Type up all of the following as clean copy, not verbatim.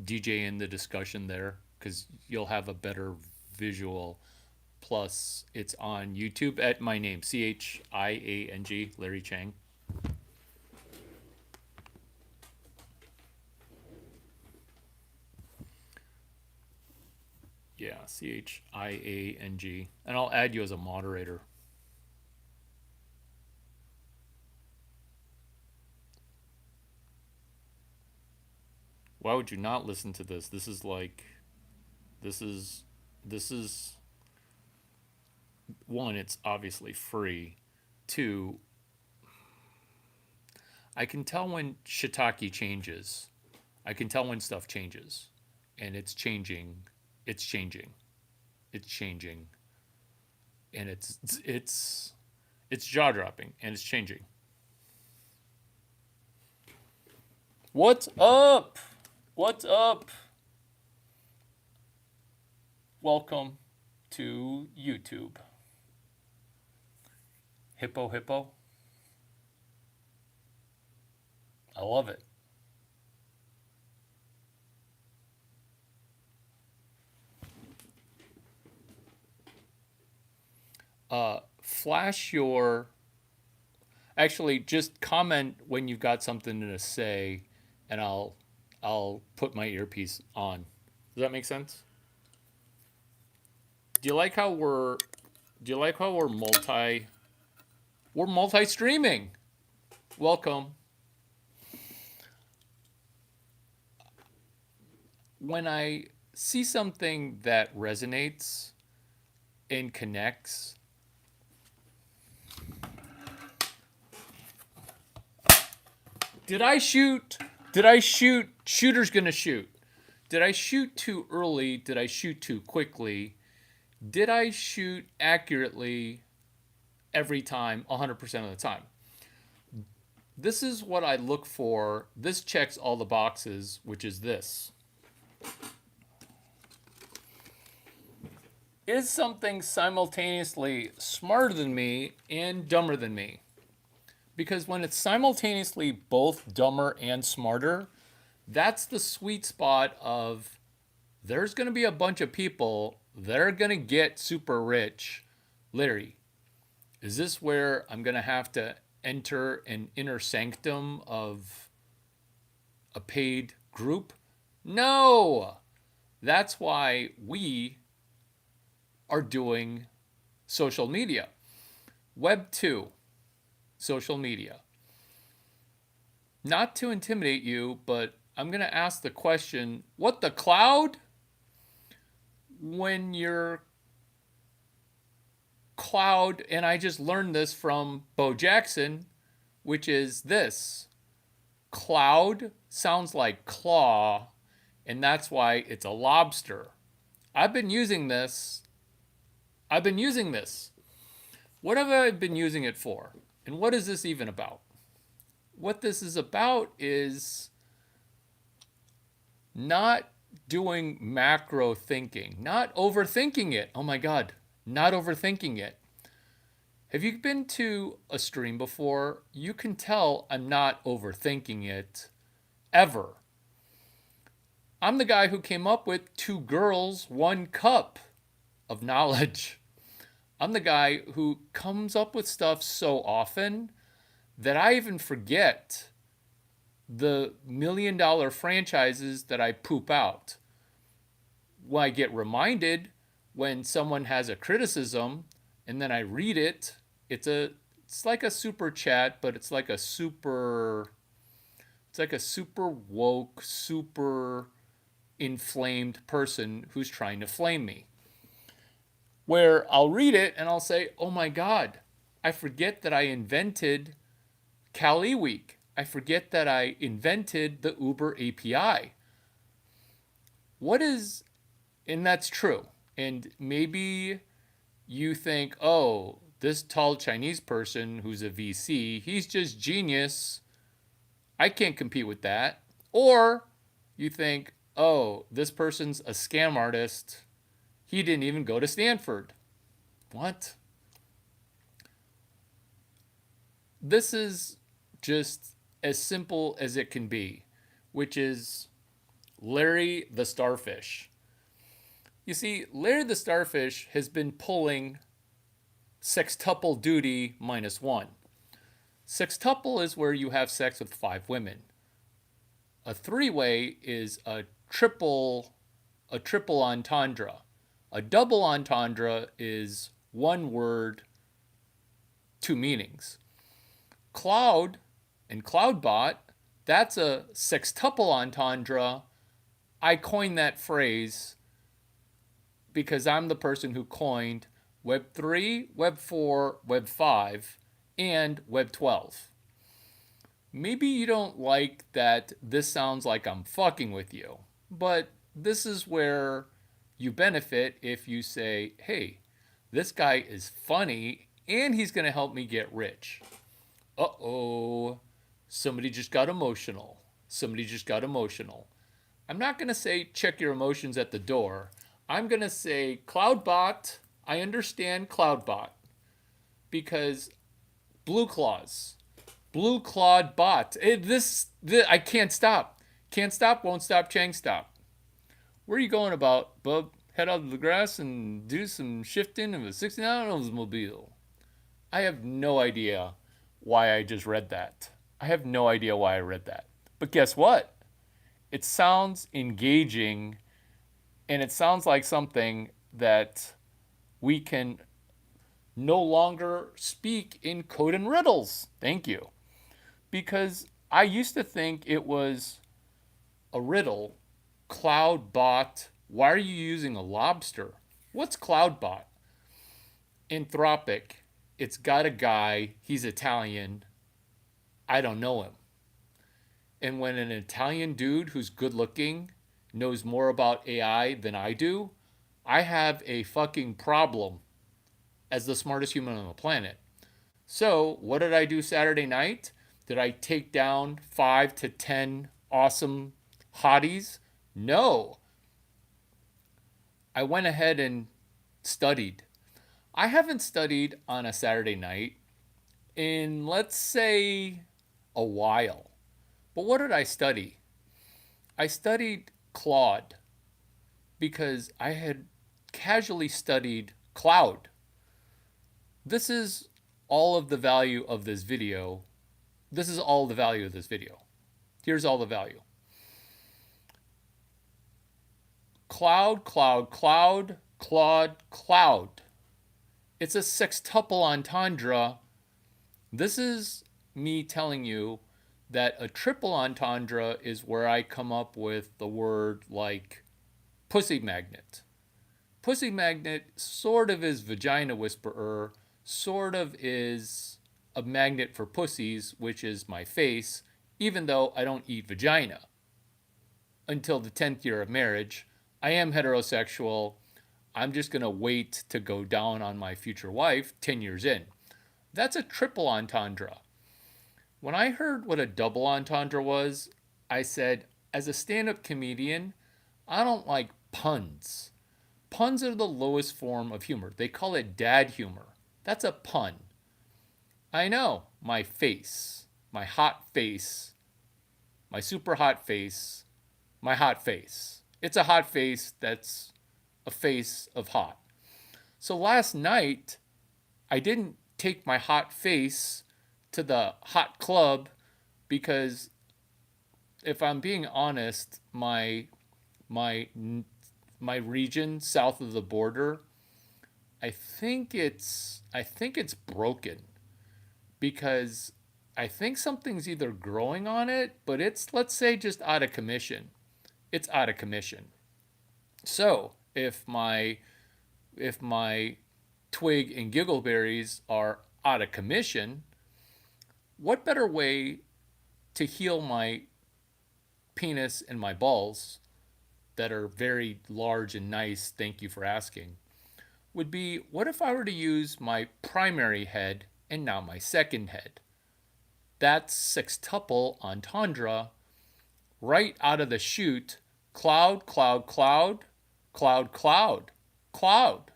DJ in the discussion there because you'll have a better visual. Plus, it's on YouTube at my name, Chiang, Larry Chang. Yeah, Chiang. And I'll add you as a moderator. Why would you not listen to this? This is, this is, one, it's obviously free. Two, I can tell when shiitake changes. I can tell when stuff changes. And it's changing. It's changing. It's changing. And it's jaw dropping and it's changing. What's up? What's up? Welcome to YouTube. Hippo Hippo. I love it. Flash your. Actually, just comment when you've got something to say, and I'll put my earpiece on. Does that make sense? Do you like how we're Do you like how we're multi streaming? Welcome. When I see something that resonates and connects, did I shoot? Did I shoot? Shooter's gonna shoot. Did I shoot too early? Did I shoot too quickly? Did I shoot accurately every time, 100% of the time? This is what I look for. This checks all the boxes, which is this. Is something simultaneously smarter than me and dumber than me? Because when it's simultaneously both dumber and smarter, that's the sweet spot of there's going to be a bunch of people that are going to get super rich. Larry, is this where I'm going to have to enter an inner sanctum of a paid group? No! That's why we are doing social media. Web 2, social media. Not to intimidate you, but I'm going to ask the question, what the cloud? When your cloud, and I just learned this from Bo Jackson, which is this. Cloud sounds like claw, and that's why it's a lobster. I've been using this. I've been using this. What have I been using it for? And what is this even about? What this is about is not doing macro thinking, not overthinking it. Oh my God, not overthinking it. Have you been to a stream before? You can tell I'm not overthinking it ever. I'm the guy who came up with two girls, one cup of knowledge. I'm the guy who comes up with stuff so often that I even forget the $1 million franchises that I poop out. When I get reminded when someone has a criticism and then I read it, it's like a super chat, but it's like a super woke, super inflamed person who's trying to flame me. Where I'll read it and I'll say, "Oh my God, I forget that I invented Kali Week. I forget that I invented the Uber API." What is, and that's true. And maybe you think, oh, this tall Chinese person who's a VC, he's just genius. I can't compete with that. Or you think, oh, this person's a scam artist. He didn't even go to Stanford. What? This is just as simple as it can be, which is Larry the Starfish. You see, Larry the Starfish has been pulling sextuple duty -1. Sextuple is where you have sex with 5 women. A three-way is a triple entendre. A double entendre is one word, two meanings. Cloud and Cloudbot, that's a sextuple entendre. I coined that phrase because I'm the person who coined Web 3, Web 4, Web 5, and Web 12. Maybe you don't like that this sounds like I'm fucking with you, but this is where you benefit if you say, hey, this guy is funny and he's going to help me get rich. Uh-oh, somebody just got emotional. Somebody just got emotional. I'm not going to say check your emotions at the door. I'm going to say Cloudbot. I understand Cloudbot because Blue Claws, Blue Clawed Bot. This I can't stop. Can't stop, won't stop, Chang stop. Where are you going about, bub? Head out of the grass and do some shifting of a 69 Oldsmobile. I have no idea why I just read that. I have no idea why I read that. But guess what? It sounds engaging and it sounds like something that we can no longer speak in code and riddles. Thank you. Because I used to think it was a riddle. Cloudbot. Why are you using a lobster? What's Cloudbot? Anthropic. It's got a guy. He's Italian. I don't know him. And when an Italian dude who's good looking knows more about AI than I do, I have a fucking problem as the smartest human on the planet. So, what did I do Saturday night? Did I take down 5 to 10 awesome hotties? No. I went ahead and studied. I haven't studied on a Saturday night in, let's say, a while. But what did I study? I studied Claude because I had casually studied Cloud. This is all of the value of this video. This is all the value of this video. Here's all the value. Cloud, Cloud, Cloud, Claude, Cloud. It's a sextuple entendre. This is me telling you that a triple entendre is where I come up with the word like pussy magnet. Pussy magnet sort of is vagina whisperer, sort of is a magnet for pussies, which is my face, even though I don't eat vagina. Until the 10th year of marriage, I am heterosexual. I'm just going to wait to go down on my future wife 10 years in. That's a triple entendre. When I heard what a double entendre was, I said, as a stand-up comedian, I don't like puns. Puns are the lowest form of humor. They call it dad humor. That's a pun. I know, my face, my hot face, my super hot face, my hot face. It's a hot face that's a face of hot. So last night, I didn't take my hot face to the hot club because if I'm being honest, my region south of the border, I think it's broken because I think something's either growing on it, but it's, let's say, just out of commission. It's out of commission. So if my twig and giggleberries are out of commission, what better way to heal my penis and my balls that are very large and nice, thank you for asking, would be, what if I were to use my primary head and now my second head? That's sextuple entendre right out of the chute. Cloud, cloud, cloud, cloud, cloud, cloud.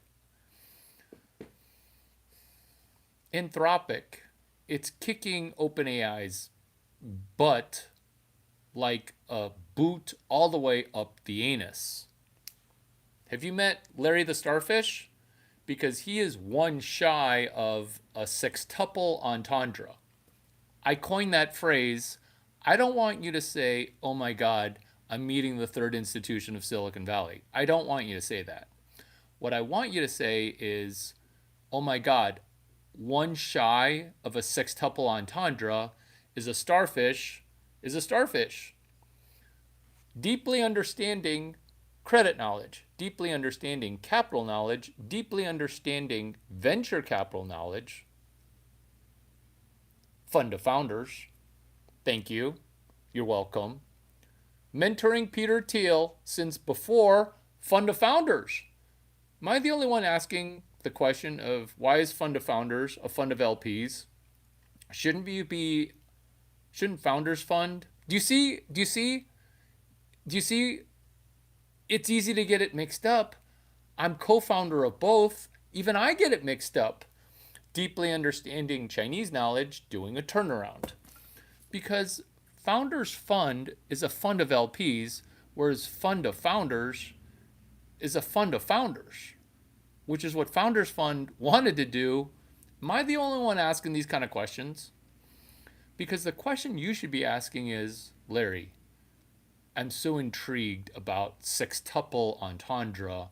Anthropic. It's kicking OpenAI's butt like a boot all the way up the anus. Have you met Larry the Starfish? Because he is one shy of a sextuple entendre. I coined that phrase. I don't want you to say, oh my God, I'm meeting the third institution of Silicon Valley. I don't want you to say that. What I want you to say is, oh my God, one shy of a sextuple entendre is a starfish, is a starfish. Deeply understanding credit knowledge, deeply understanding capital knowledge, deeply understanding venture capital knowledge, fund of founders. Thank you. You're welcome. Mentoring Peter Thiel since before Fund of Founders. Am I the only one asking the question of why is Fund of Founders a fund of LPs? Shouldn't Founders Fund? Do you see it's easy to get it mixed up. I'm co-founder of both. Even I get it mixed up. Deeply understanding Chinese knowledge, doing a turnaround. Because Founders Fund is a fund of LPs, whereas Fund of Founders is a fund of founders, which is what Founders Fund wanted to do. Am I the only one asking these kind of questions? Because the question you should be asking is, Larry, I'm so intrigued about sextuple entendre.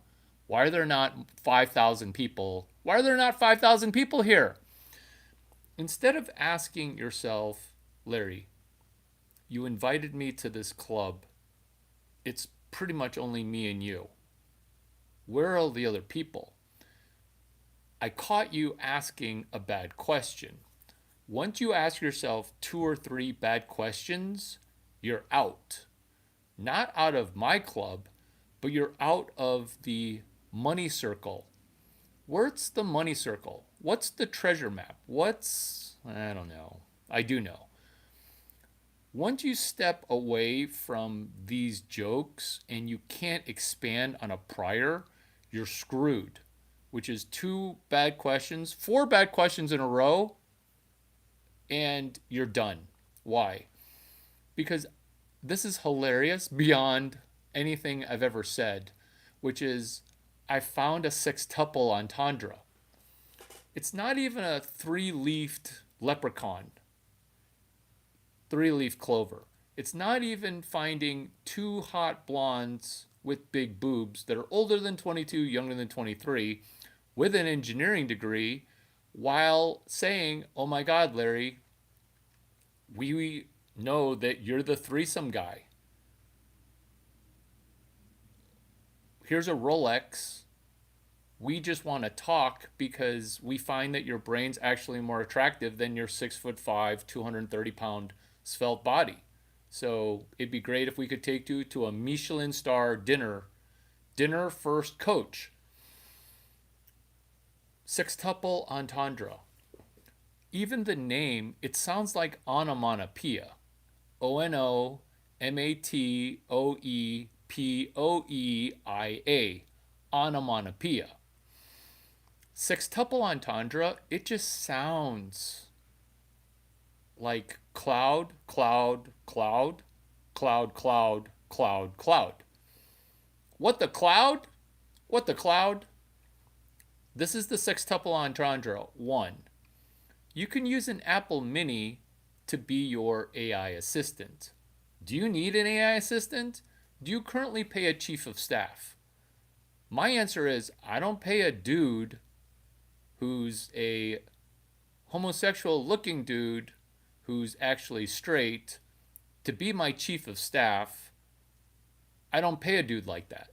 Why are there not 5,000 people? Why are there not 5,000 people here? Instead of asking yourself, Larry, you invited me to this club. It's pretty much only me and you. Where are all the other people? I caught you asking a bad question. Once you ask yourself 2 or 3 bad questions, you're out. Not out of my club, but you're out of the money circle. Where's the money circle? What's the treasure map? I don't know. I do know. Once you step away from these jokes and you can't expand on a prior, you're screwed, which is 4 bad questions in a row, and you're done. Why? Because this is hilarious beyond anything I've ever said, which is I found a sextuple entendre. It's not even a 3-leafed leprechaun, 3-leaf clover. It's not even finding 2 hot blondes with big boobs that are older than 22, younger than 23, with an engineering degree, while saying, oh my God, Larry, we know that you're the threesome guy. Here's a Rolex. We just want to talk because we find that your brain's actually more attractive than your 6'5", 230-pound svelte body. So it'd be great if we could take you to a Michelin star dinner first coach. Sextuple entendre. Even the name, it sounds like onomatopoeia. Onomatopoeia. Onomatopoeia. Sextuple entendre, it just sounds like cloud, cloud, cloud, cloud, cloud, cloud, cloud. What the cloud? What the cloud? This is the sextuple entendre 1. You can use an Apple Mini to be your AI assistant. Do you need an AI assistant? Do you currently pay a chief of staff? My answer is I don't pay a dude who's a homosexual looking dude who's actually straight to be my chief of staff. I don't pay a dude like that.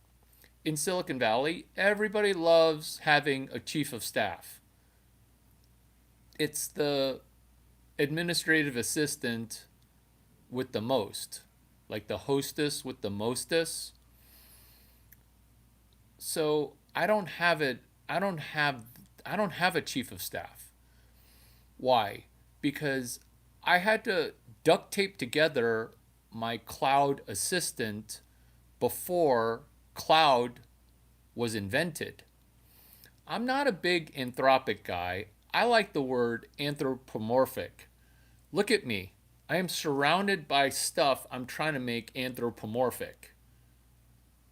In Silicon Valley, everybody loves having a chief of staff. It's the administrative assistant with the most, like the hostess with the mostess. So I don't have a chief of staff. Why? Because I had to duct tape together my cloud assistant before cloud was invented. I'm not a big Anthropic guy. I like the word anthropomorphic. Look at me. I am surrounded by stuff I'm trying to make anthropomorphic.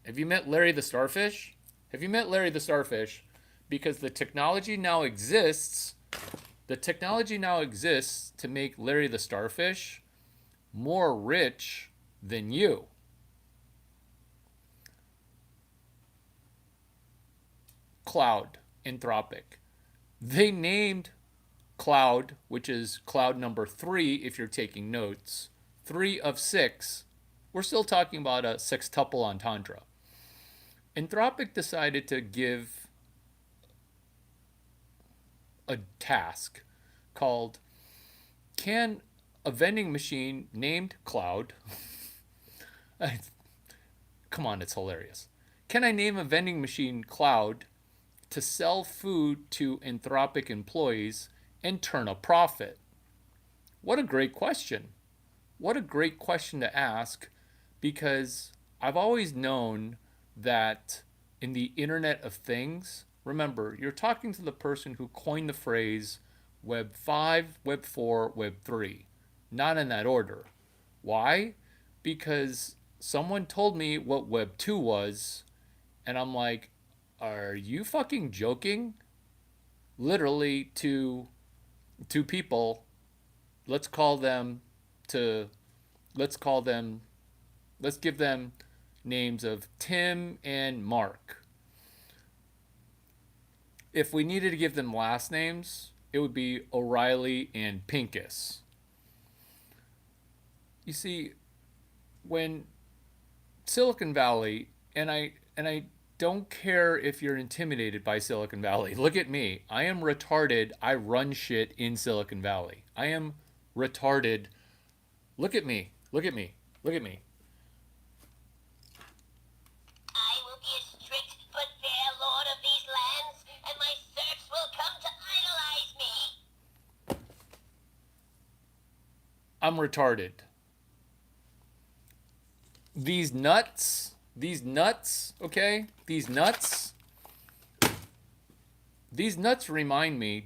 Have you met Larry the Starfish? Have you met Larry the Starfish? Because the technology now exists to make Larry the Starfish more rich than you. Cloud, Anthropic. They named Cloud, which is cloud number 3 if you're taking notes, 3 of 6. We're still talking about a sextuple entendre. Anthropic decided to give a task called, can a vending machine named Cloud, come on, it's hilarious. Can I name a vending machine Cloud to sell food to Anthropic employees and turn a profit? What a great question. What a great question to ask, because I've always known that in the Internet of Things, remember, you're talking to the person who coined the phrase Web 5, Web 4, Web 3, not in that order. Why? Because someone told me what Web 2 was, and I'm like, are you fucking joking? Literally to two people, let's call them to let's call them let's give them names of Tim and Mark. If we needed to give them last names, it would be O'Reilly and Pincus. You see, when Silicon Valley, and I don't care if you're intimidated by Silicon Valley. Look at me. I am retarded. I run shit in Silicon Valley. I am retarded. Look at me. Look at me. Look at me. I will be a strict but fair lord of these lands, and my serfs will come to idolize me. I'm retarded. These nuts, okay? These nuts remind me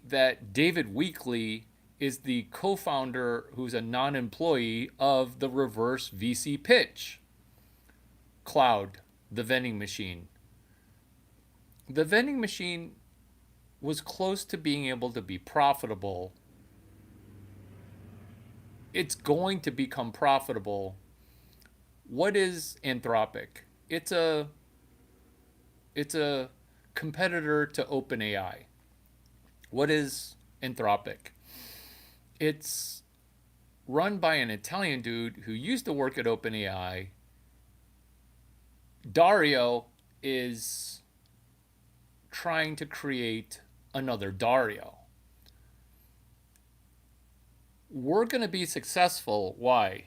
that David Weekley is the co-founder who's a non-employee of the reverse VC pitch. Cloud, the vending machine. The vending machine was close to being able to be profitable. It's going to become profitable. What is Anthropic? It's a competitor to OpenAI. What is Anthropic? It's run by an Italian dude who used to work at OpenAI. Dario is trying to create another Dario. We're going to be successful. Why?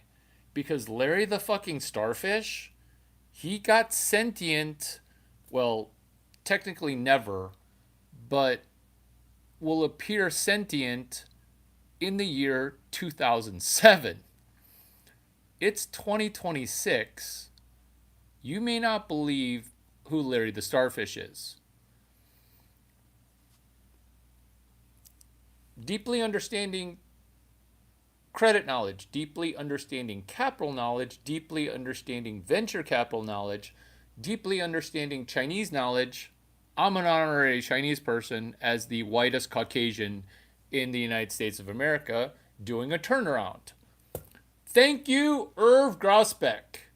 Because Larry the fucking Starfish, he got sentient, well, technically never, but will appear sentient in the year 2007. It's 2026. You may not believe who Larry the Starfish is. Deeply understanding credit knowledge, deeply understanding capital knowledge, deeply understanding venture capital knowledge, deeply understanding Chinese knowledge. I'm an honorary Chinese person as the whitest Caucasian in the United States of America doing a turnaround. Thank you, Irv Grousbeck,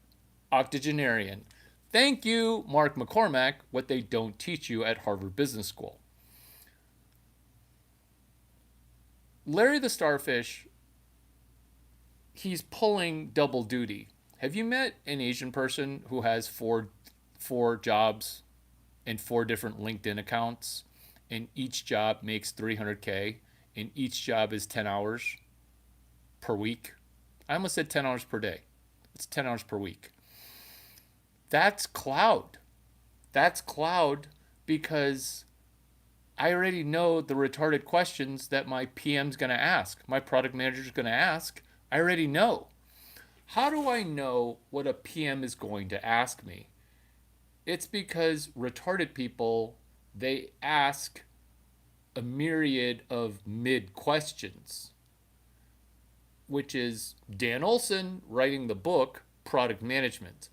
octogenarian. Thank you, Mark McCormack, what they don't teach you at Harvard Business School. Larry the Starfish, he's pulling double duty. Have you met an Asian person who has four jobs and 4 different LinkedIn accounts, and each job makes $300K, and each job is 10 hours per week? I almost said 10 hours per day. It's 10 hours per week. That's cloud. That's cloud, because I already know the retarded questions that my PM's going to ask, my product manager's going to ask. I already know. How do I know what a PM is going to ask me? It's because retarded people, they ask a myriad of mid questions, which is Dan Olson writing the book Product Management.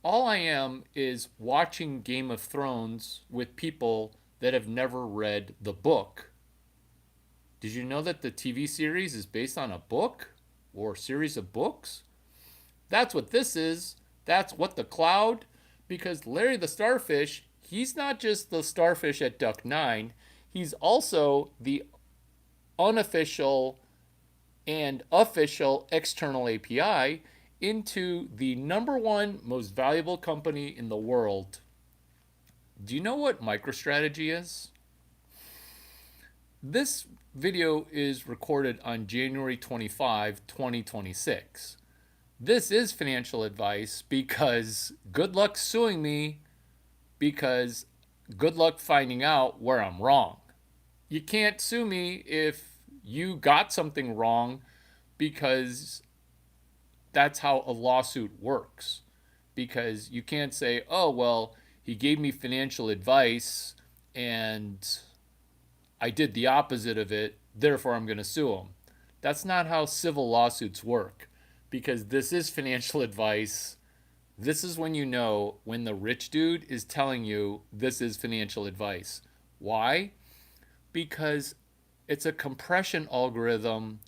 All I am is watching Game of Thrones with people that have never read the book. Did you know that the TV series is based on a book or series of books? That's what this is. That's what the Cloud, because Larry the Starfish, he's not just the starfish at Duck 9, he's also the unofficial and official external API into the number one most valuable company in the world. Do you know what MicroStrategy is? This video is recorded on January 25, 2026. This is financial advice because good luck suing me, because good luck finding out where I'm wrong. You can't sue me if you got something wrong, because that's how a lawsuit works. Because you can't say, oh, well, he gave me financial advice and I did the opposite of it, therefore I'm going to sue him. That's not how civil lawsuits work, because this is financial advice. This is when you know when the rich dude is telling you this is financial advice. Why? Because it's a compression algorithm.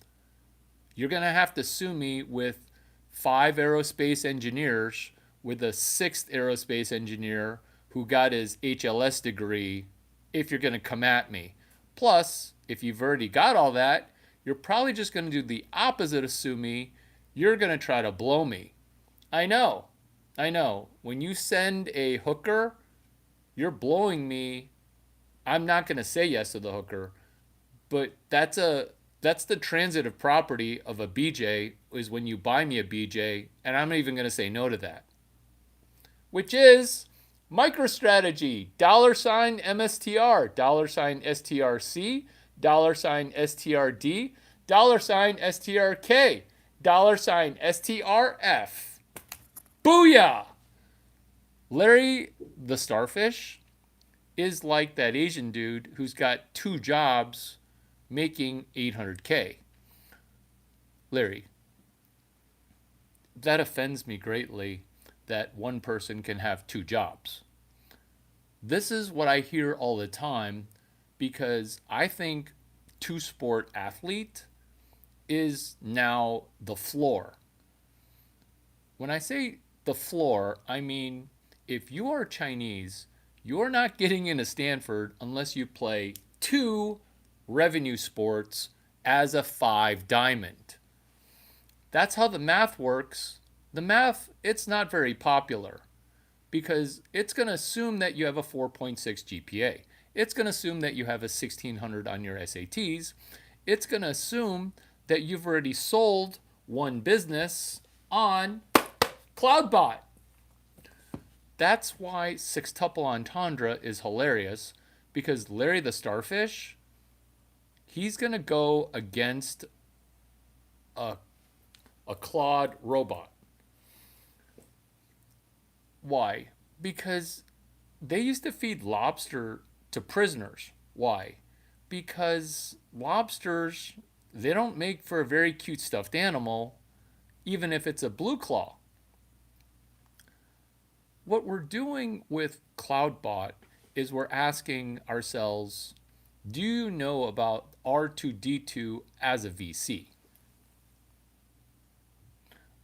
You're going to have to sue me with 5 aerospace engineers, with a 6th aerospace engineer who got his HLS degree, if you're going to come at me. Plus, if you've already got all that, you're probably just going to do the opposite of sue me. You're going to try to blow me. I know. When you send a hooker, you're blowing me. I'm not going to say yes to the hooker, but that's the transitive property of a BJ, is when you buy me a BJ, and I'm not even going to say no to that. Which is MicroStrategy, $MSTR, $STRC, $STRD, $STRK, $STRF. Booyah! Larry the Starfish is like that Asian dude who's got 2 jobs making $800K. Larry, that offends me greatly that one person can have 2 jobs. This is what I hear all the time, because I think 2-sport athlete is now the floor. When I say the floor, I mean if you are Chinese, you're not getting into Stanford unless you play 2 revenue sports as a 5 diamond. That's how the math works. The math, it's not very popular, because it's going to assume that you have a 4.6 GPA. It's going to assume that you have a 1600 on your SATs. It's going to assume that you've already sold one business on CloudBot. That's why sextuple entendre is hilarious, because Larry the Starfish, he's going to go against a Claude robot. Why? Because they used to feed lobster to prisoners. Why? Because lobsters, they don't make for a very cute stuffed animal, even if it's a blue claw. What we're doing with CloudBot is we're asking ourselves, do you know about R2D2 as a VC?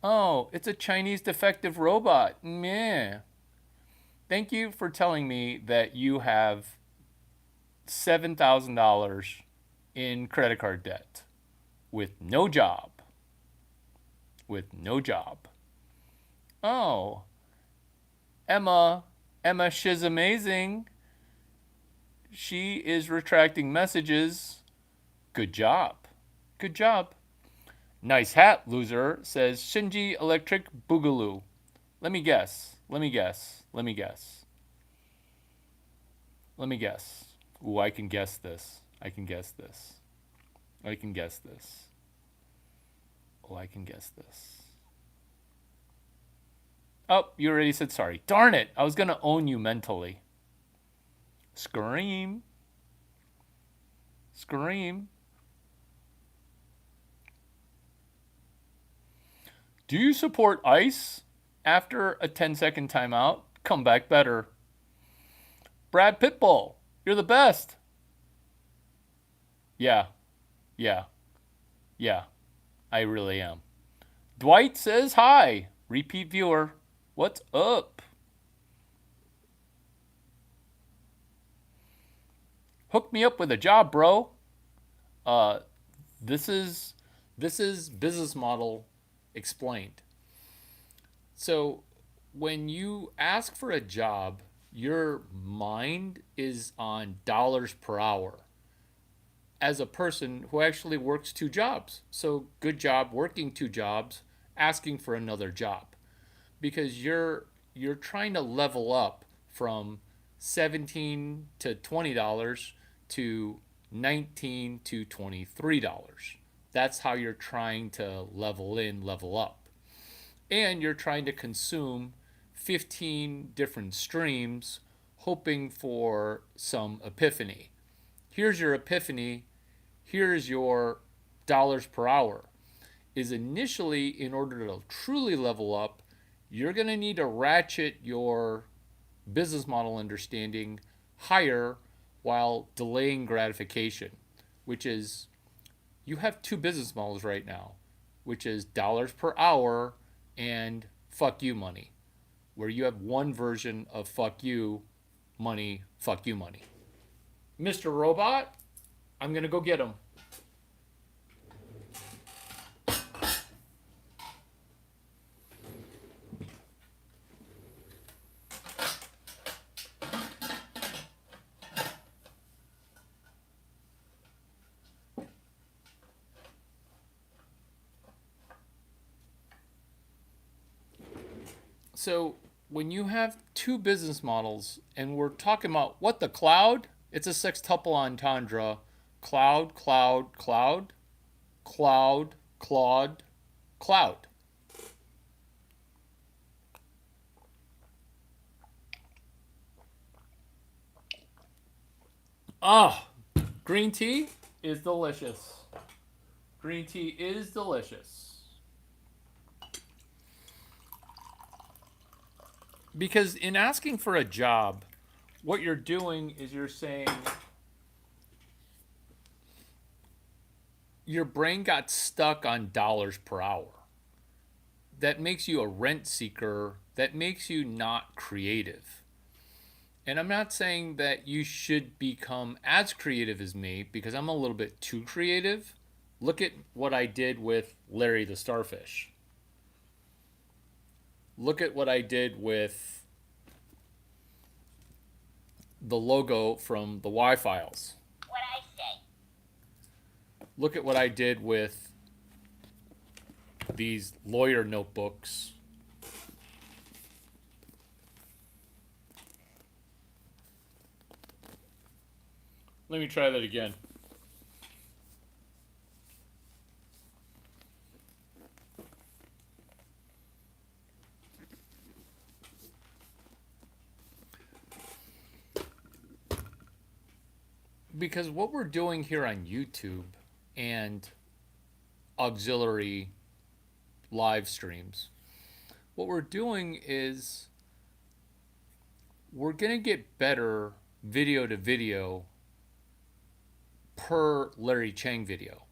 Oh, it's a Chinese defective robot. Meh. Thank you for telling me that you have $7,000 in credit card debt with no job. Oh, Emma, she's amazing. She is retracting messages. Good job. Nice hat, loser, says Shinji Electric Boogaloo. Let me guess. Ooh, I can guess this. Oh, you already said sorry. Darn it. I was going to own you mentally. Scream. Scream. Do you support ICE? After a 10-second timeout, come back better. Brad Pitbull, you're the best. Yeah, yeah, yeah, I really am. Dwight says hi. Repeat viewer, what's up? Hook me up with a job, bro. Uh, this is business model explained. So when you ask for a job, your mind is on dollars per hour as a person who actually works two jobs. So good job working two jobs, asking for another job because you're trying to level up from 17 to $20 to 19 to $23. That's how you're trying to level up. And you're trying to consume 15 different streams hoping for some epiphany. Here's your epiphany. Here's your dollars per hour. Is initially, in order to truly level up, you're going to need to ratchet your business model understanding higher while delaying gratification, which is you have two business models right now, which is dollars per hour and fuck you money, where you have one version of fuck you money. Mr. Robot, I'm going to go get him. So when you have two business models and we're talking about what the cloud, it's a sextuple entendre. Cloud, cloud, cloud, cloud, Claude, cloud. Ah, green tea is delicious. Green tea is delicious. Because in asking for a job, what you're doing is you're saying your brain got stuck on dollars per hour. That makes you a rent seeker, that makes you not creative. And I'm not saying that you should become as creative as me because I'm a little bit too creative. Look at what I did with Larry the Starfish. Look at what I did with the logo from the Y-Files. What I say. Look at what I did with these lawyer notebooks. Let me try that again. Because what we're doing here on YouTube and auxiliary live streams, what we're doing is we're going to get better video to video per Larry Chang video.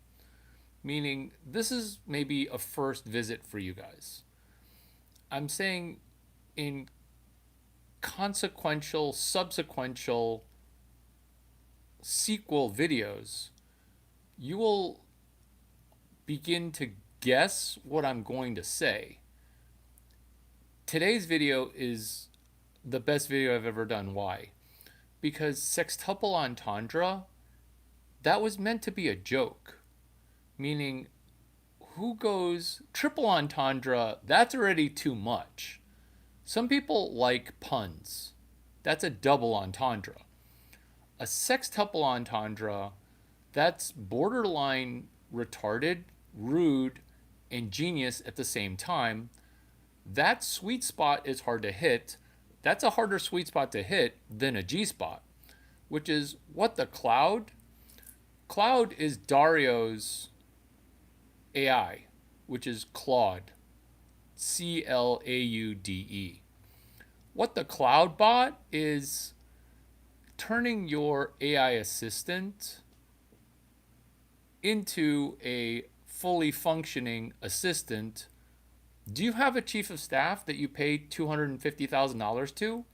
Meaning this is maybe a first visit for you guys. I'm saying in consequential, subsequential sequel videos, you will begin to guess what I'm going to say. Today's video is the best video I've ever done. Why? Because sextuple entendre, that was meant to be a joke. Meaning, who goes triple entendre, that's already too much. Some people like puns. That's a double entendre. A sextuple entendre, that's borderline retarded, rude, and genius at the same time. That sweet spot is hard to hit. That's a harder sweet spot to hit than a G spot, which is what the cloud. Cloud is Dario's AI, which is Claude, Claude. What the Cloud bot is turning your AI assistant into a fully functioning assistant. Do you have a chief of staff that you pay $250,000 to?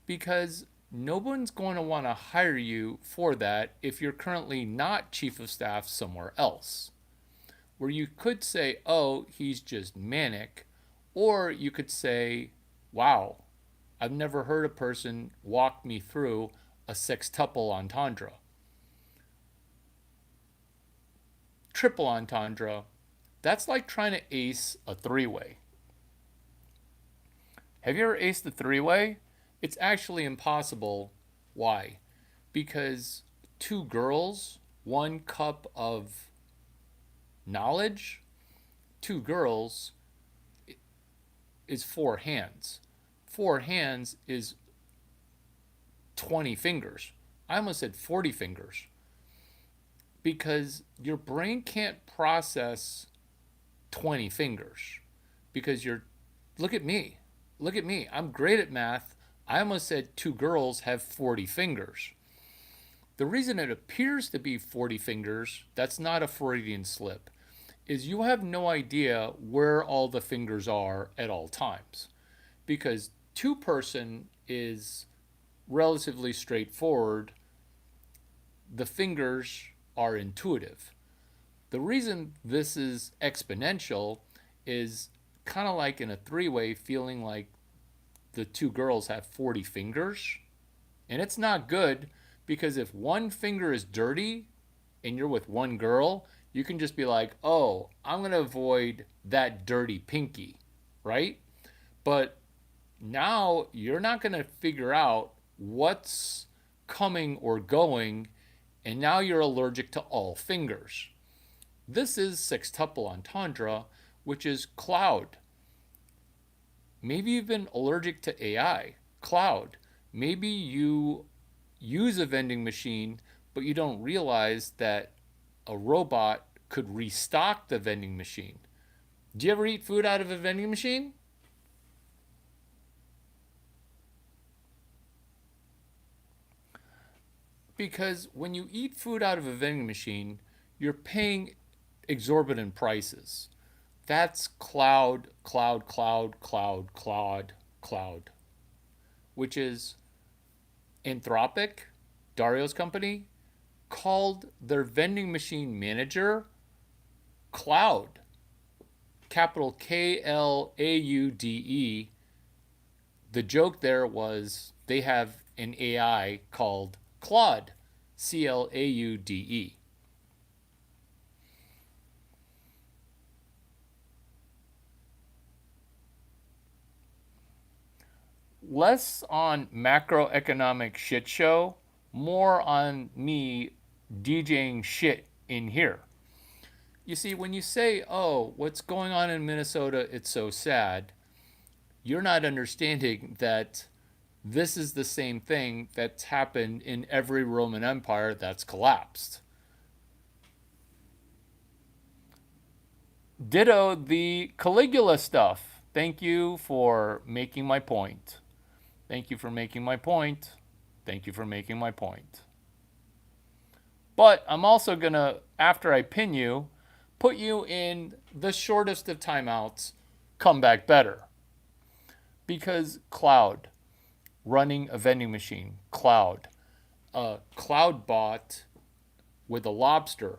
Because no one's going to want to hire you for that if you're currently not chief of staff somewhere else. Where you could say, oh, he's just manic, or you could say, wow, I've never heard a person walk me through a sextuple entendre. Triple entendre, that's like trying to ace a three-way. Have you ever aced a three-way? It's actually impossible. Why? Because two girls, 1 cup of knowledge, two girls is 4 hands. 4 hands is 20 fingers. I almost said 40 fingers. Because your brain can't process 20 fingers. Because look at me. Look at me. I'm great at math. I almost said two girls have 40 fingers. The reason it appears to be 40 fingers, that's not a Freudian slip, is you have no idea where all the fingers are at all times. Because two-person is relatively straightforward. The fingers are intuitive. The reason this is exponential is kind of like in a three-way, feeling like the two girls have 40 fingers. And it's not good, because if one finger is dirty and you're with one girl, you can just be like, oh, I'm going to avoid that dirty pinky, right? But now you're not going to figure out what's coming or going, and now you're allergic to all fingers. This is sextuple entendre, which is cloud. Maybe you've been allergic to AI, cloud. Maybe you use a vending machine, but you don't realize that a robot could restock the vending machine. Do you ever eat food out of a vending machine? Because when you eat food out of a vending machine, you're paying exorbitant prices. That's cloud, cloud, cloud, cloud, cloud, cloud, which is Anthropic, Dario's company, called their vending machine manager Cloud, capital Klaude. The joke there was they have an AI called Claude, Claude. Less on macroeconomic shit show, more on me DJing shit in here. You see, when you say, oh, what's going on in Minnesota, it's so sad, you're not understanding that this is the same thing that's happened in every Roman Empire that's collapsed. Ditto the Caligula stuff. Thank you for making my point. Thank you for making my point. Thank you for making my point. But I'm also going to, after I pin you, put you in the shortest of timeouts, come back better. Because cloud, running a vending machine, cloud. A cloud bot with a lobster.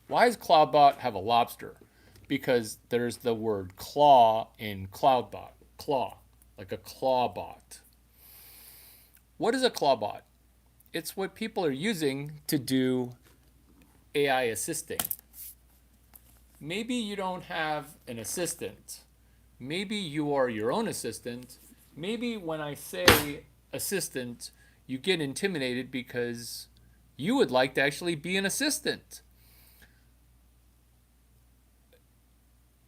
Why does Cloudbot have a lobster? Because there's the word claw in Cloudbot. Claw, like a claw bot. What is a claw bot? It's what people are using to do AI assisting. Maybe you don't have an assistant. Maybe you are your own assistant. Maybe when I say assistant, you get intimidated because you would like to actually be an assistant.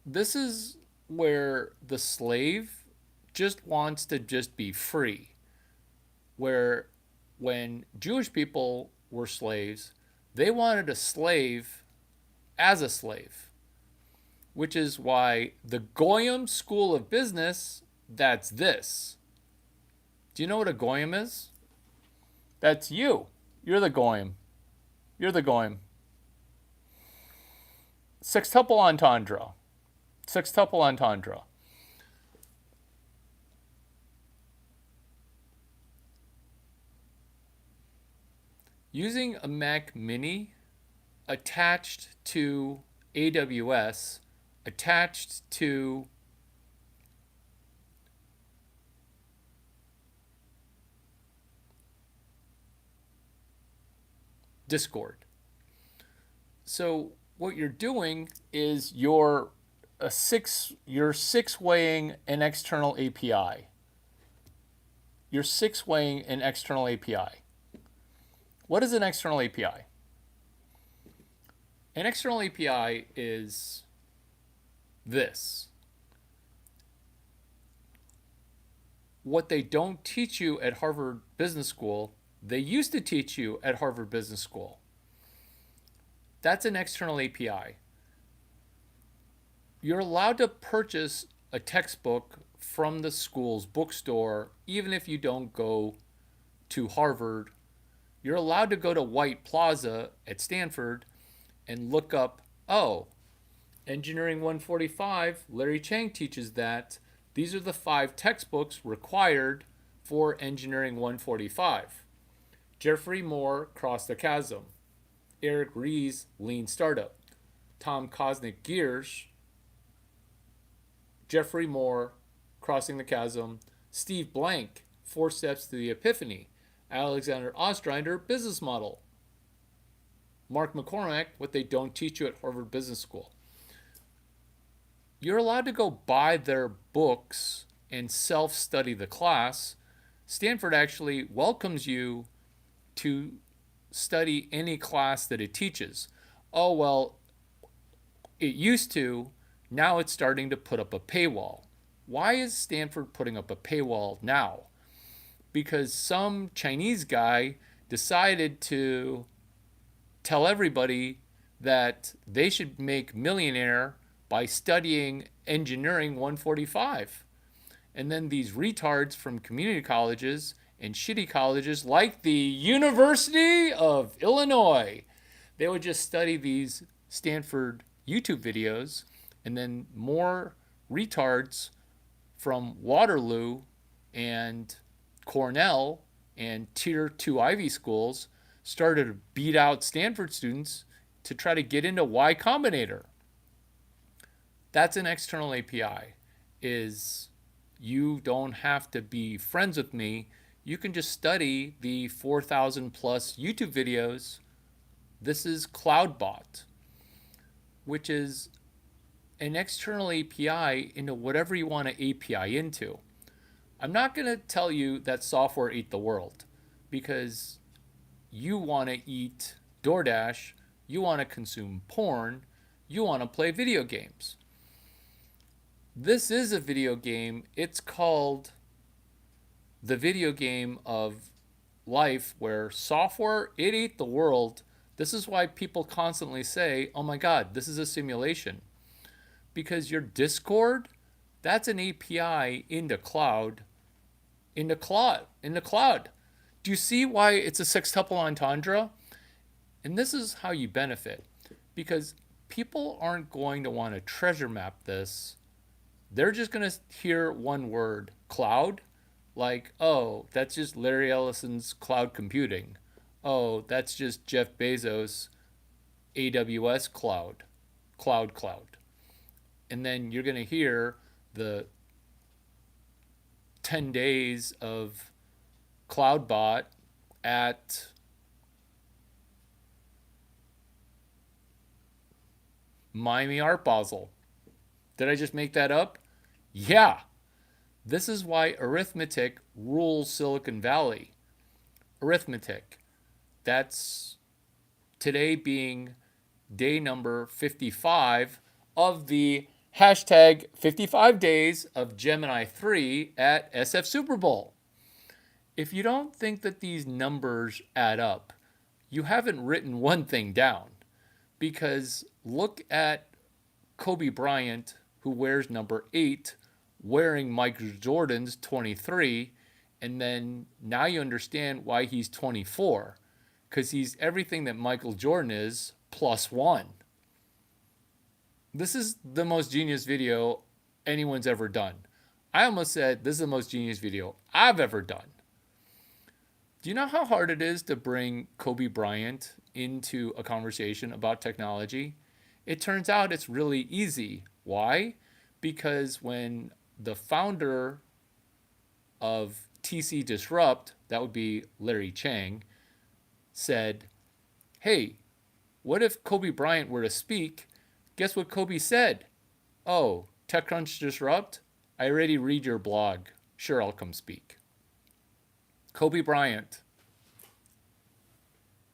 This is where the slave just wants to just be free. Where when Jewish people were slaves, they wanted a slave as a slave, which is why the Goyim School of Business, that's this. Do you know what a Goyim is? That's you. You're the Goyim. You're the Goyim. Sextuple entendre. Sextuple entendre. Using a Mac Mini attached to AWS, attached to Discord. So what you're doing is you're six weighing an external API. You're six weighing an external API. What is an external API? An external API is this. What they don't teach you at Harvard Business School, they used to teach you at Harvard Business School. That's an external API. You're allowed to purchase a textbook from the school's bookstore, even if you don't go to Harvard. You're allowed to go to White Plaza at Stanford and look up, oh, Engineering 145, Larry Chang teaches that. These are the 5 textbooks required for Engineering 145. Jeffrey Moore, Cross the Chasm. Eric Ries, Lean Startup. Tom Kosnick, Gears. Jeffrey Moore, Crossing the Chasm. Steve Blank, 4 Steps to the Epiphany. Alexander Ostrander, Business Model. Mark McCormack, What They Don't Teach You at Harvard Business School. You're allowed to go buy their books and self-study the class. Stanford actually welcomes you to study any class that it teaches. Oh, well, it used to. Now it's starting to put up a paywall. Why is Stanford putting up a paywall now? Because some Chinese guy decided to tell everybody that they should make millionaire by studying Engineering 145. And then these retards from community colleges and shitty colleges like the University of Illinois, they would just study these Stanford YouTube videos, and then more retards from Waterloo and Cornell and Tier 2 Ivy schools started to beat out Stanford students to try to get into Y Combinator. That's an external API. Is you don't have to be friends with me. You can just study the 4,000 plus YouTube videos. This is CloudBot, which is an external API into whatever you want to API into. I'm not going to tell you that software ate the world, because you want to eat DoorDash, you want to consume porn, you want to play video games. This is a video game. It's called the video game of life, where software, it ate the world. This is why people constantly say, oh my God, this is a simulation. Because your Discord, that's an API into cloud. Do you see why it's a sextuple entendre? And this is how you benefit. Because people aren't going to want to treasure map this. They're just going to hear one word, cloud, like, oh, that's just Larry Ellison's cloud computing. Oh, that's just Jeff Bezos' AWS cloud. And then you're going to hear the 10 days of CloudBot at Miami Art Basel. Did I just make that up? Yeah. This is why arithmetic rules Silicon Valley. Arithmetic. That's today being day number 55 of the hashtag 55 days of Gemini 3 at SF Super Bowl. If you don't think that these numbers add up, you haven't written one thing down. Because look at Kobe Bryant, who wears number 8, wearing Michael Jordan's 23, and then now you understand why he's 24. Because he's everything that Michael Jordan is plus 1. This is the most genius video anyone's ever done. I almost said this is the most genius video I've ever done. Do you know how hard it is to bring Kobe Bryant into a conversation about technology? It turns out it's really easy. Why? Because when the founder of TC Disrupt, that would be Larry Chang, said, hey, what if Kobe Bryant were to speak? Guess what Kobe said? Oh, TechCrunch Disrupt? I already read your blog. Sure, I'll come speak. Kobe Bryant,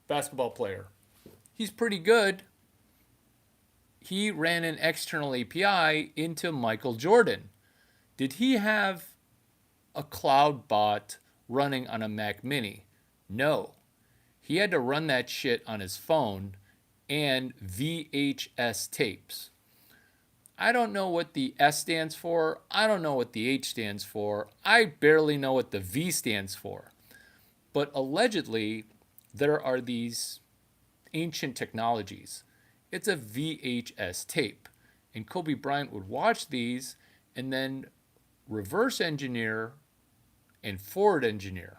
basketball player. He's pretty good. He ran an external API into Michael Jordan. Did he have a cloud bot running on a Mac Mini? No. He had to run that shit on his phone and VHS tapes. I don't know what the S stands for. I don't know what the H stands for. I barely know what the V stands for. But allegedly, there are these ancient technologies. It's a VHS tape. And Kobe Bryant would watch these and then reverse engineer and forward engineer.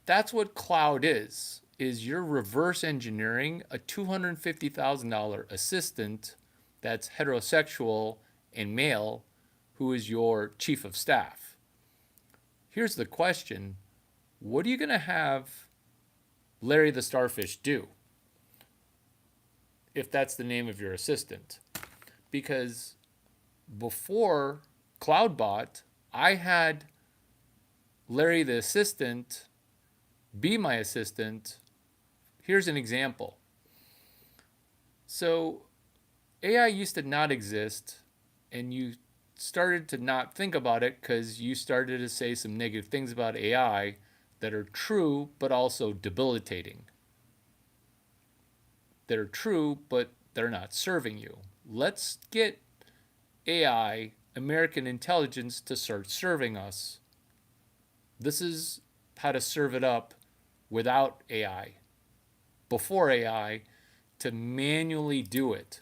That's what cloud is you're reverse engineering a $250,000 assistant that's heterosexual and male who is your chief of staff. Here's the question. What are you going to have Larry the Starfish do if that's the name of your assistant? Because before CloudBot, I had Larry the assistant be my assistant. Here's an example. So AI used to not exist, and you started to not think about it because you started to say some negative things about AI that are true but also debilitating. They're true, but they're not serving you. Let's get AI, American intelligence, to start serving us. This is how to serve it up without AI, before AI, to manually do it.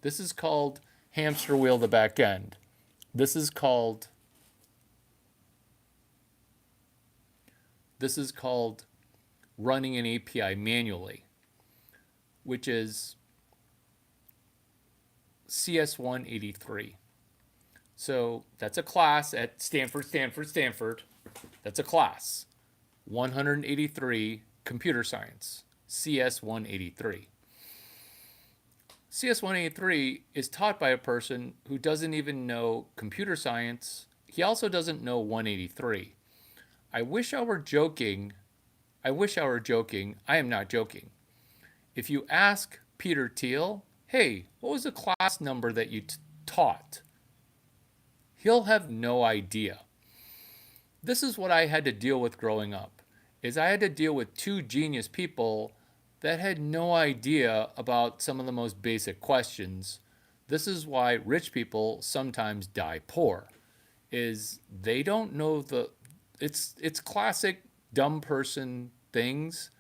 This is called hamster wheel the back end. This is called running an API manually, which is CS183. So that's a class at Stanford. That's a class. 183 computer science, CS183. CS183 is taught by a person who doesn't even know computer science. He also doesn't know 183. I wish I were joking. I am not joking. If you ask Peter Thiel, hey, what was the class number that you taught? He'll have no idea. This is what I had to deal with growing up, is I had to deal with two genius people that had no idea about some of the most basic questions. This is why rich people sometimes die poor, is they don't know it's classic dumb person things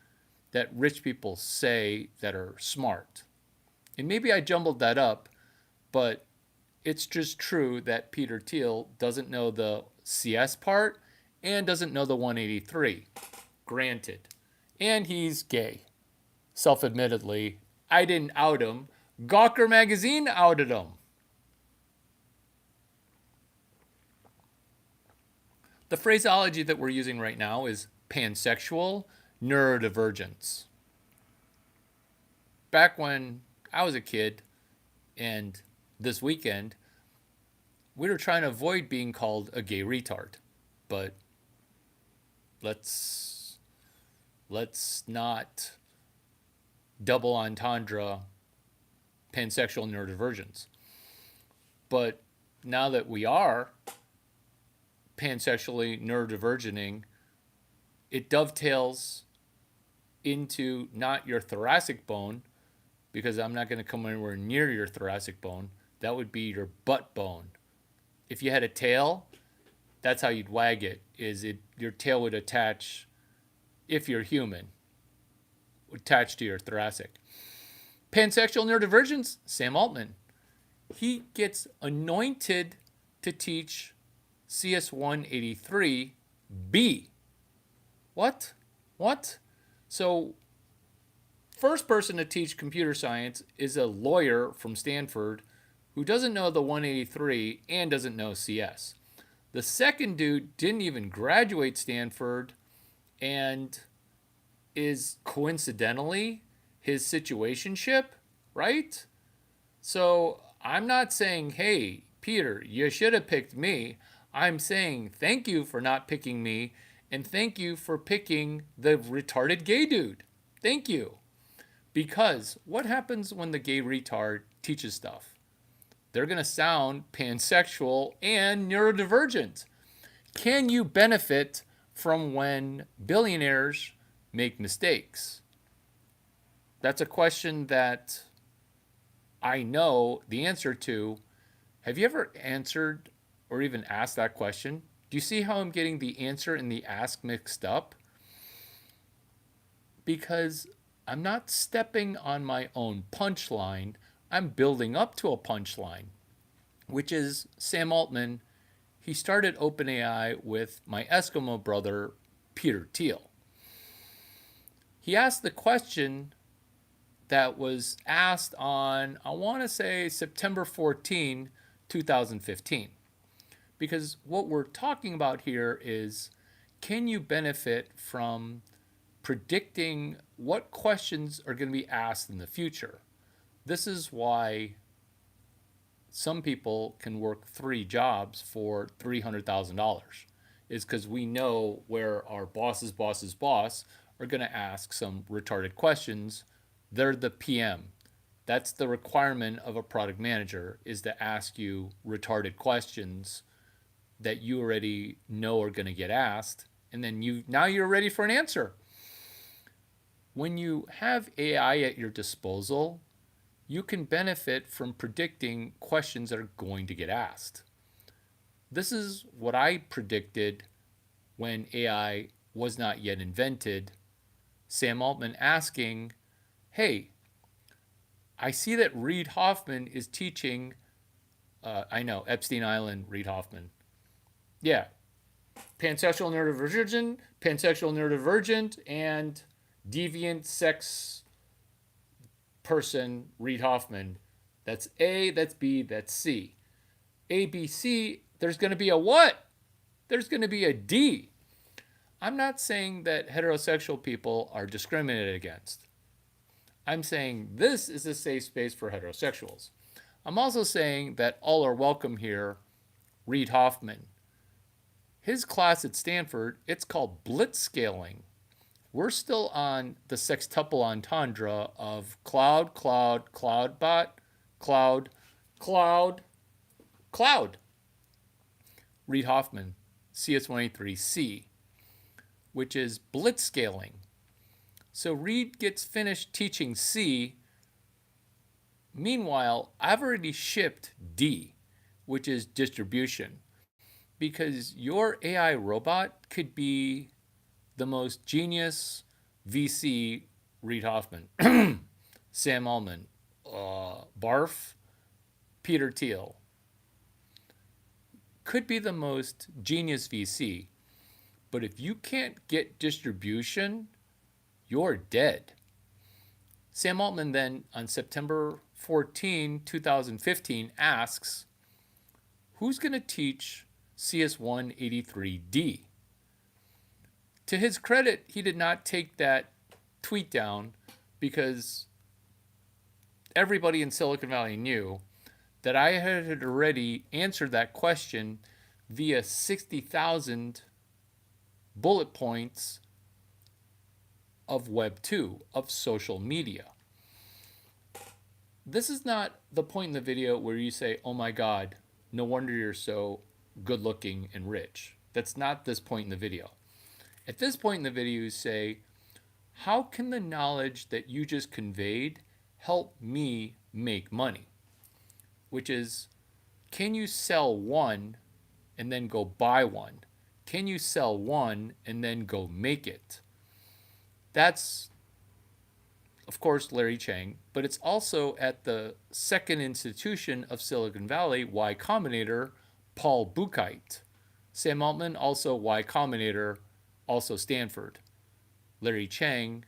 that rich people say that are smart. And maybe I jumbled that up, but it's just true that Peter Thiel doesn't know the CS part and doesn't know the 183. Granted. And he's gay. Self-admittedly. I didn't out him. Gawker magazine outed him. The phraseology that we're using right now is pansexual neurodivergence. Back when I was a kid, and this weekend, we were trying to avoid being called a gay retard. But let's not double entendre pansexual neurodivergence. But now that we are pansexually neurodivergenting it dovetails into not your thoracic bone, because I'm not going to come anywhere near your thoracic bone. That would be your butt bone. If you had a tail, that's how you'd wag it. Your tail would attach, if you're human, attached to your thoracic. Pansexual neurodivergence, Sam Altman. He gets anointed to teach CS183B. What? So, first person to teach computer science is a lawyer from Stanford who doesn't know the 183 and doesn't know CS. The second dude didn't even graduate Stanford and is coincidentally his situationship, right? So I'm not saying, hey, Peter, you should have picked me. I'm saying thank you for not picking me, and thank you for picking the retarded gay dude. Thank you. Because what happens when the gay retard teaches stuff? They're going to sound pansexual and neurodivergent. Can you benefit from when billionaires make mistakes? That's a question that I know the answer to. Have you ever answered or even asked that question? Do you see how I'm getting the answer and the ask mixed up? Because I'm not stepping on my own punchline. I'm building up to a punchline, which is Sam Altman. He started OpenAI with my Eskimo brother, Peter Thiel. He asked the question that was asked on, I want to say, September 14, 2015. Because what we're talking about here is, can you benefit from predicting what questions are going to be asked in the future? This is why some people can work 3 jobs for $300,000, is because we know where our boss's boss's boss are going to ask some retarded questions. They're the PM. That's the requirement of a product manager, is to ask you retarded questions that you already know are going to get asked, and then you're ready for an answer. When you have AI at your disposal, you can benefit from predicting questions that are going to get asked. This is what I predicted when AI was not yet invented. Sam Altman asking, hey, I see that Reid Hoffman is teaching, I know, Epstein Island, Reid Hoffman. Yeah, pansexual neurodivergent, and deviant sex person, Reid Hoffman. That's A, that's B, that's C. A, B, C, there's going to be a what? There's going to be a D. I'm not saying that heterosexual people are discriminated against. I'm saying this is a safe space for heterosexuals. I'm also saying that all are welcome here. Reid Hoffman. His class at Stanford, it's called blitzscaling. We're still on the sextuple entendre of cloud, cloud, cloudbot, cloud, cloud, cloud. Reid Hoffman, CS183C, which is blitzscaling. So Reid gets finished teaching C. Meanwhile, I've already shipped D, which is distribution. Because your AI robot could be the most genius VC, Reid Hoffman, Sam Altman, Barf, Peter Thiel. Could be the most genius VC. But if you can't get distribution, you're dead. Sam Altman then, on September 14, 2015, asks, who's going to teach CS183D? To his credit, he did not take that tweet down, because everybody in Silicon Valley knew that I had already answered that question via 60,000 bullet points of Web 2, of social media. This is not the point in the video where you say, oh my God, no wonder you're so good looking and rich. That's not this point in the video. At this point in the video, you say, how can the knowledge that you just conveyed help me make money? Which is, can you sell one and then go buy one? Can you sell one and then go make it? That's, of course, Larry Chang, but it's also at the second institution of Silicon Valley, Y Combinator, Paul Buchheit. Sam Altman, also Y Combinator, also Stanford. Larry Chang,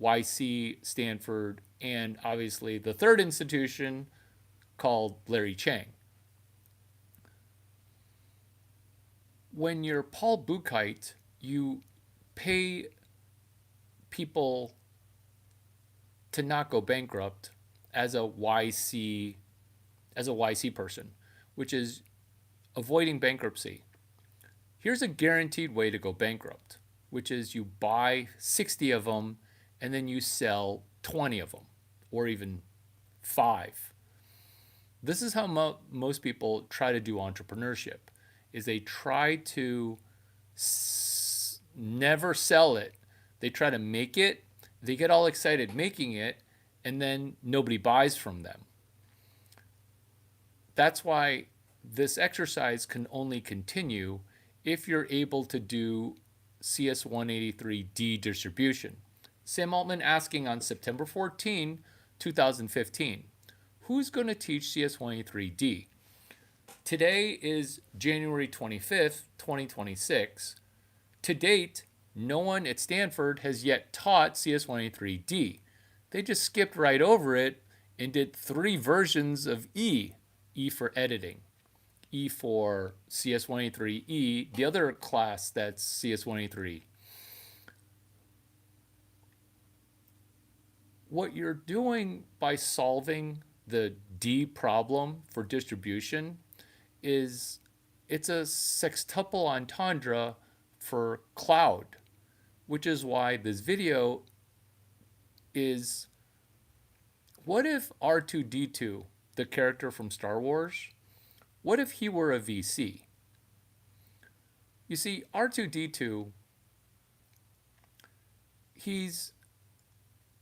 YC, Stanford, and obviously the third institution called Larry Chang. When you're Paul Buchheit, you pay people to not go bankrupt as a YC person, which is avoiding bankruptcy. Here's a guaranteed way to go bankrupt, which is you buy 60 of them and then you sell 20 of them, or even 5. This is how most people try to do entrepreneurship, is they try to never sell it. They try to make it, they get all excited making it, and then nobody buys from them. That's why this exercise can only continue if you're able to do CS183D distribution. Sam Altman asking on September 14, 2015, who's going to teach CS183D? Today is January 25th, 2026. To date, no one at Stanford has yet taught CS183D. They just skipped right over it and did 3 versions of E. E for editing, E for CS183E, the other class that's CS183. What you're doing by solving the D problem for distribution is it's a sextuple entendre for cloud, which is why this video is, what if R2-D2, the character from Star Wars, what if he were a VC? You see, R2-D2, he's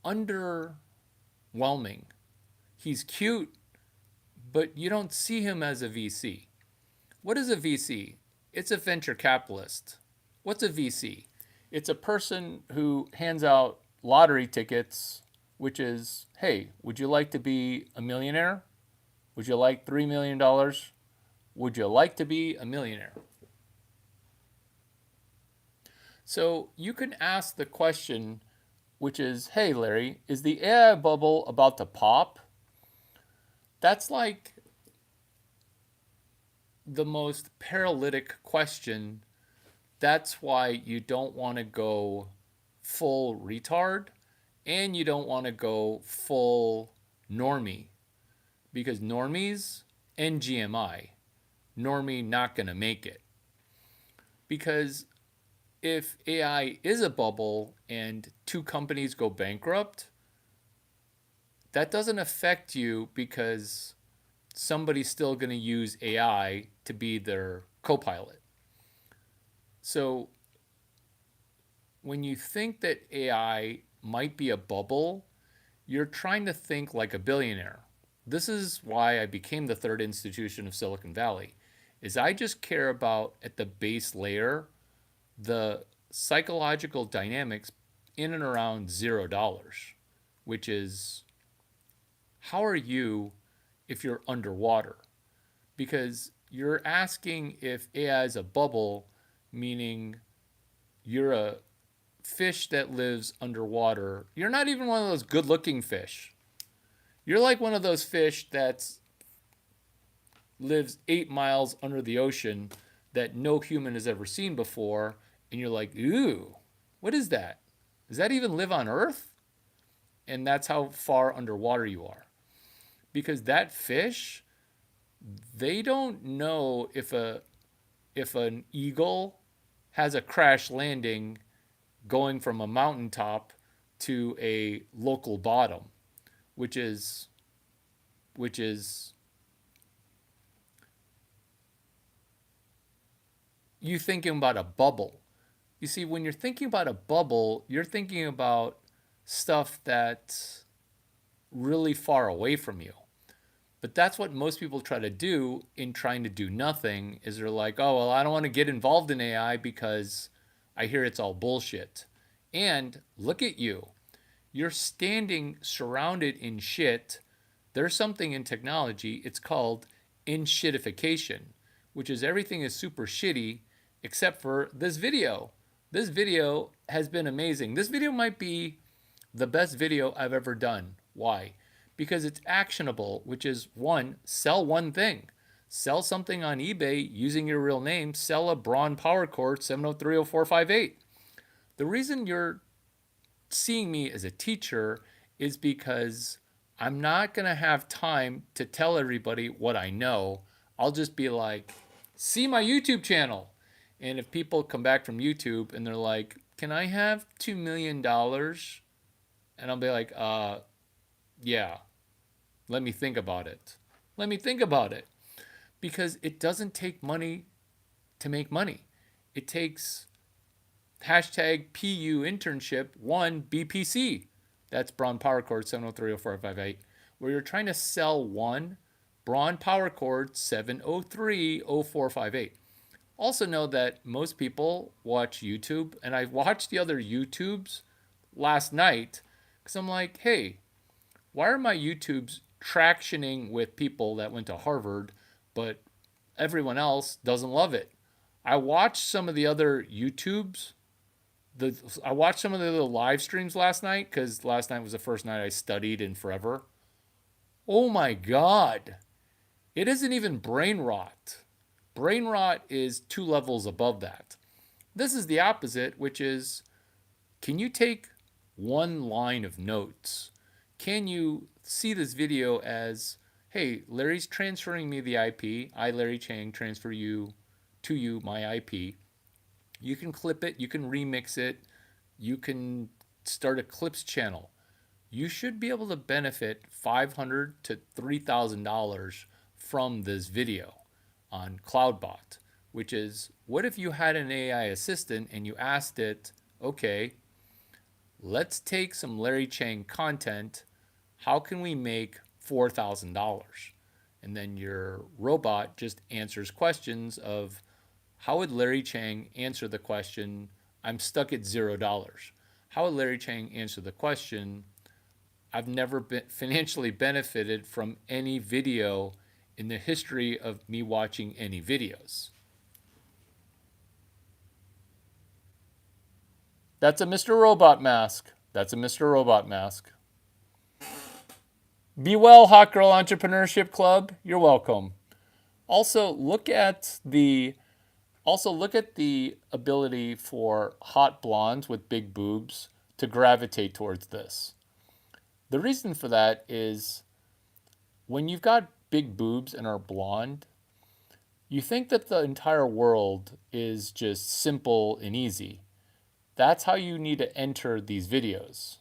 underwhelming. He's cute, but you don't see him as a VC. What is a VC? It's a venture capitalist. What's a VC? It's a person who hands out lottery tickets, which is, hey, would you like to be a millionaire? Would you like $3 million? Would you like to be a millionaire? So you can ask the question, which is, hey, Larry, is the AI bubble about to pop? That's like the most paralytic question. That's why you don't want to go full retard and you don't want to go full normie, because normies and GMI, normie not going to make it. Because if AI is a bubble and 2 companies go bankrupt, that doesn't affect you because somebody's still going to use AI to be their co-pilot. So when you think that AI might be a bubble, you're trying to think like a billionaire. This is why I became the third institution of Silicon Valley, is I just care about, at the base layer, the psychological dynamics in and around $0, which is, how are you if you're underwater? Because you're asking if AI is a bubble, meaning you're a fish that lives underwater. You're not even one of those good-looking fish. You're like one of those fish that lives 8 miles under the ocean that no human has ever seen before, and you're like, ooh, what is that? Does that even live on Earth? And that's how far underwater you are. Because that fish, they don't know if an eagle has a crash landing going from a mountaintop to a local bottom, which is you thinking about a bubble. You see, when you're thinking about a bubble, you're thinking about stuff that's really far away from you. But that's what most people try to do in trying to do nothing is they're like, oh, well, I don't want to get involved in AI because I hear it's all bullshit. And look at you. You're standing surrounded in shit. There's something in technology, it's called in-shitification, which is everything is super shitty except for this video. This video has been amazing. This video might be the best video I've ever done. Why? Because it's actionable, which is one, sell one thing. Sell something on eBay using your real name. Sell a Braun Power Cord 7030458. The reason you're seeing me as a teacher is because I'm not going to have time to tell everybody what I know. I'll just be like, see my YouTube channel. And if people come back from YouTube and they're like, can I have $2 million? And I'll be like, yeah, let me think about it. Let me think about it. Because it doesn't take money to make money. It takes hashtag PU internship 1 BPC. That's Braun Power Cord 7030458, where you're trying to sell one Braun Power Cord 7030458. Also know that most people watch YouTube, and I watched the other YouTubes last night because I'm like, hey, why are my YouTubes tractioning with people that went to Harvard, but everyone else doesn't love it? I watched some of the other YouTubes. I watched some of the other live streams last night because last night was the first night I studied in forever. Oh my God. It isn't even brain rot. Brain rot is 2 levels above that. This is the opposite, which is, can you take one line of notes? Can you see this video as, hey, Larry's transferring me the IP. I, Larry Chang, transfer you to you my IP. You can clip it, you can remix it, you can start a clips channel. You should be able to benefit $500 to $3,000 from this video on CloudBot, which is, what if you had an AI assistant and you asked it, okay, let's take some Larry Chang content. How can we make $4,000? And then your robot just answers questions of, how would Larry Chang answer the question, I'm stuck at $0? How would Larry Chang answer the question, I've never been financially benefited from any video in the history of me watching any videos? That's a Mr. Robot mask. That's a Mr. Robot mask. Be well, Hot Girl Entrepreneurship Club. You're welcome. Also, look at the ability for hot blondes with big boobs to gravitate towards this. The reason for that is when you've got big boobs and are blonde, you think that the entire world is just simple and easy. That's how you need to enter these videos.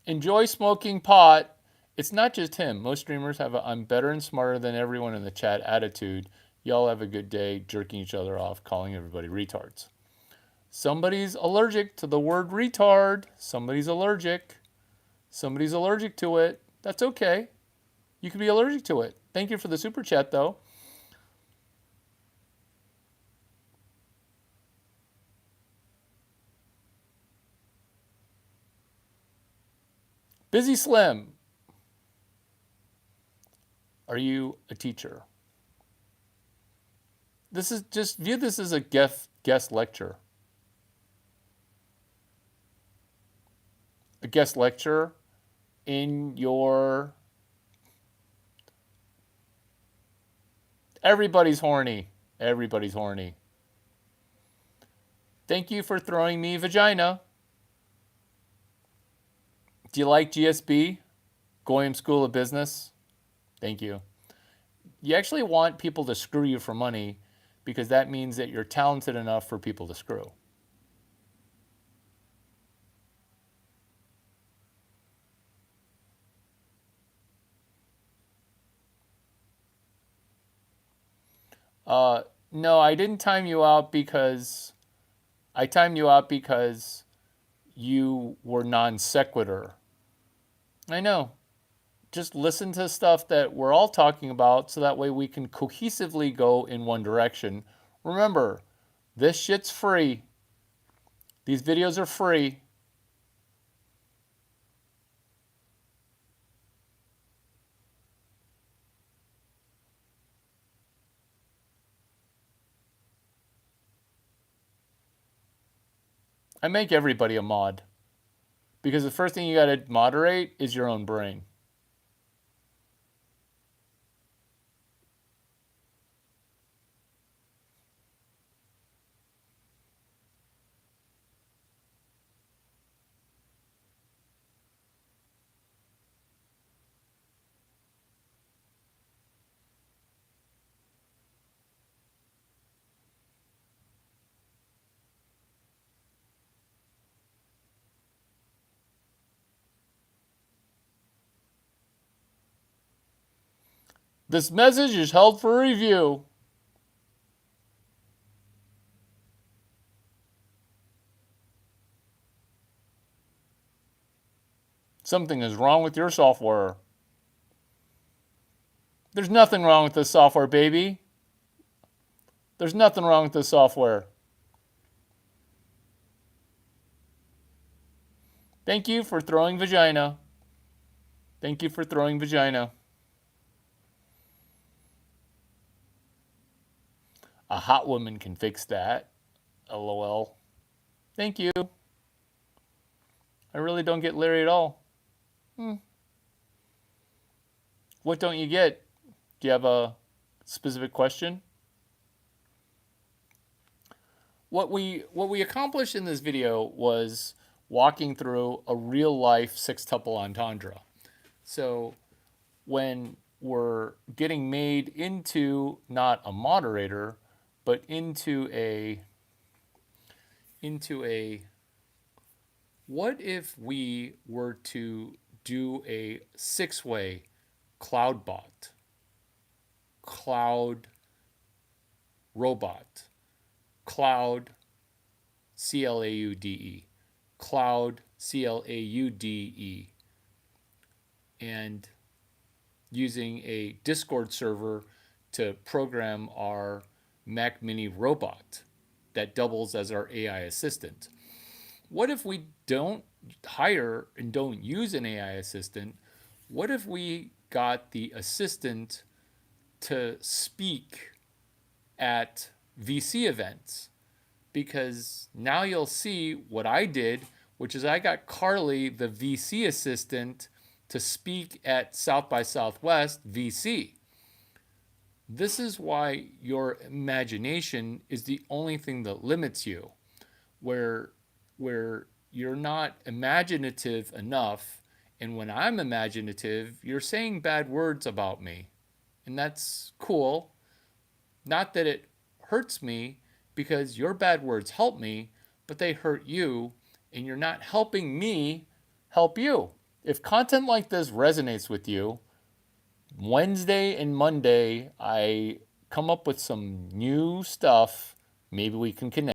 Enjoy smoking pot. It's not just him. Most streamers have a I'm better and smarter than everyone in the chat attitude. Y'all have a good day jerking each other off, calling everybody retards. Somebody's allergic to the word retard. Somebody's allergic. Somebody's allergic to it. That's okay. You can be allergic to it. Thank you for the super chat, though. Busy Slim. Are you a teacher? This is just view this as a guest lecture. A guest lecture in your... Everybody's horny. Everybody's horny. Thank you for throwing me vagina. Do you like GSB? Goyam School of Business? Thank you. You actually want people to screw you for money because that means that you're talented enough for people to screw. No, I didn't time you out because I timed you out because you were non sequitur. I know. Just listen to stuff that we're all talking about so that way we can cohesively go in one direction. Remember, this shit's free. These videos are free. I make everybody a mod because the first thing you got to moderate is your own brain. This message is held for review. Something is wrong with your software. There's nothing wrong with this software, baby. There's nothing wrong with this software. Thank you for throwing vagina. Thank you for throwing vagina. A hot woman can fix that. LOL. Thank you. I really don't get Larry at all. What don't you get? Do you have a specific question? What we accomplished in this video was walking through a real life sextuple entendre. So when we're getting made into not a moderator, but into a what if we were to do a six-way cloud bot, cloud robot, cloud CLAUDE, cloud CLAUDE, and using a Discord server to program our Mac Mini robot that doubles as our AI assistant. What if we don't hire and don't use an AI assistant? What if we got the assistant to speak at VC events? Because now you'll see what I did, which is I got Carly, the VC assistant, to speak at South by Southwest VC. This is why your imagination is the only thing that limits you, where you're not imaginative enough, and when I'm imaginative, you're saying bad words about me. And that's cool. Not that it hurts me, because your bad words help me, but they hurt you, and you're not helping me help you. If content like this resonates with you, Wednesday and Monday, I come up with some new stuff. Maybe we can connect.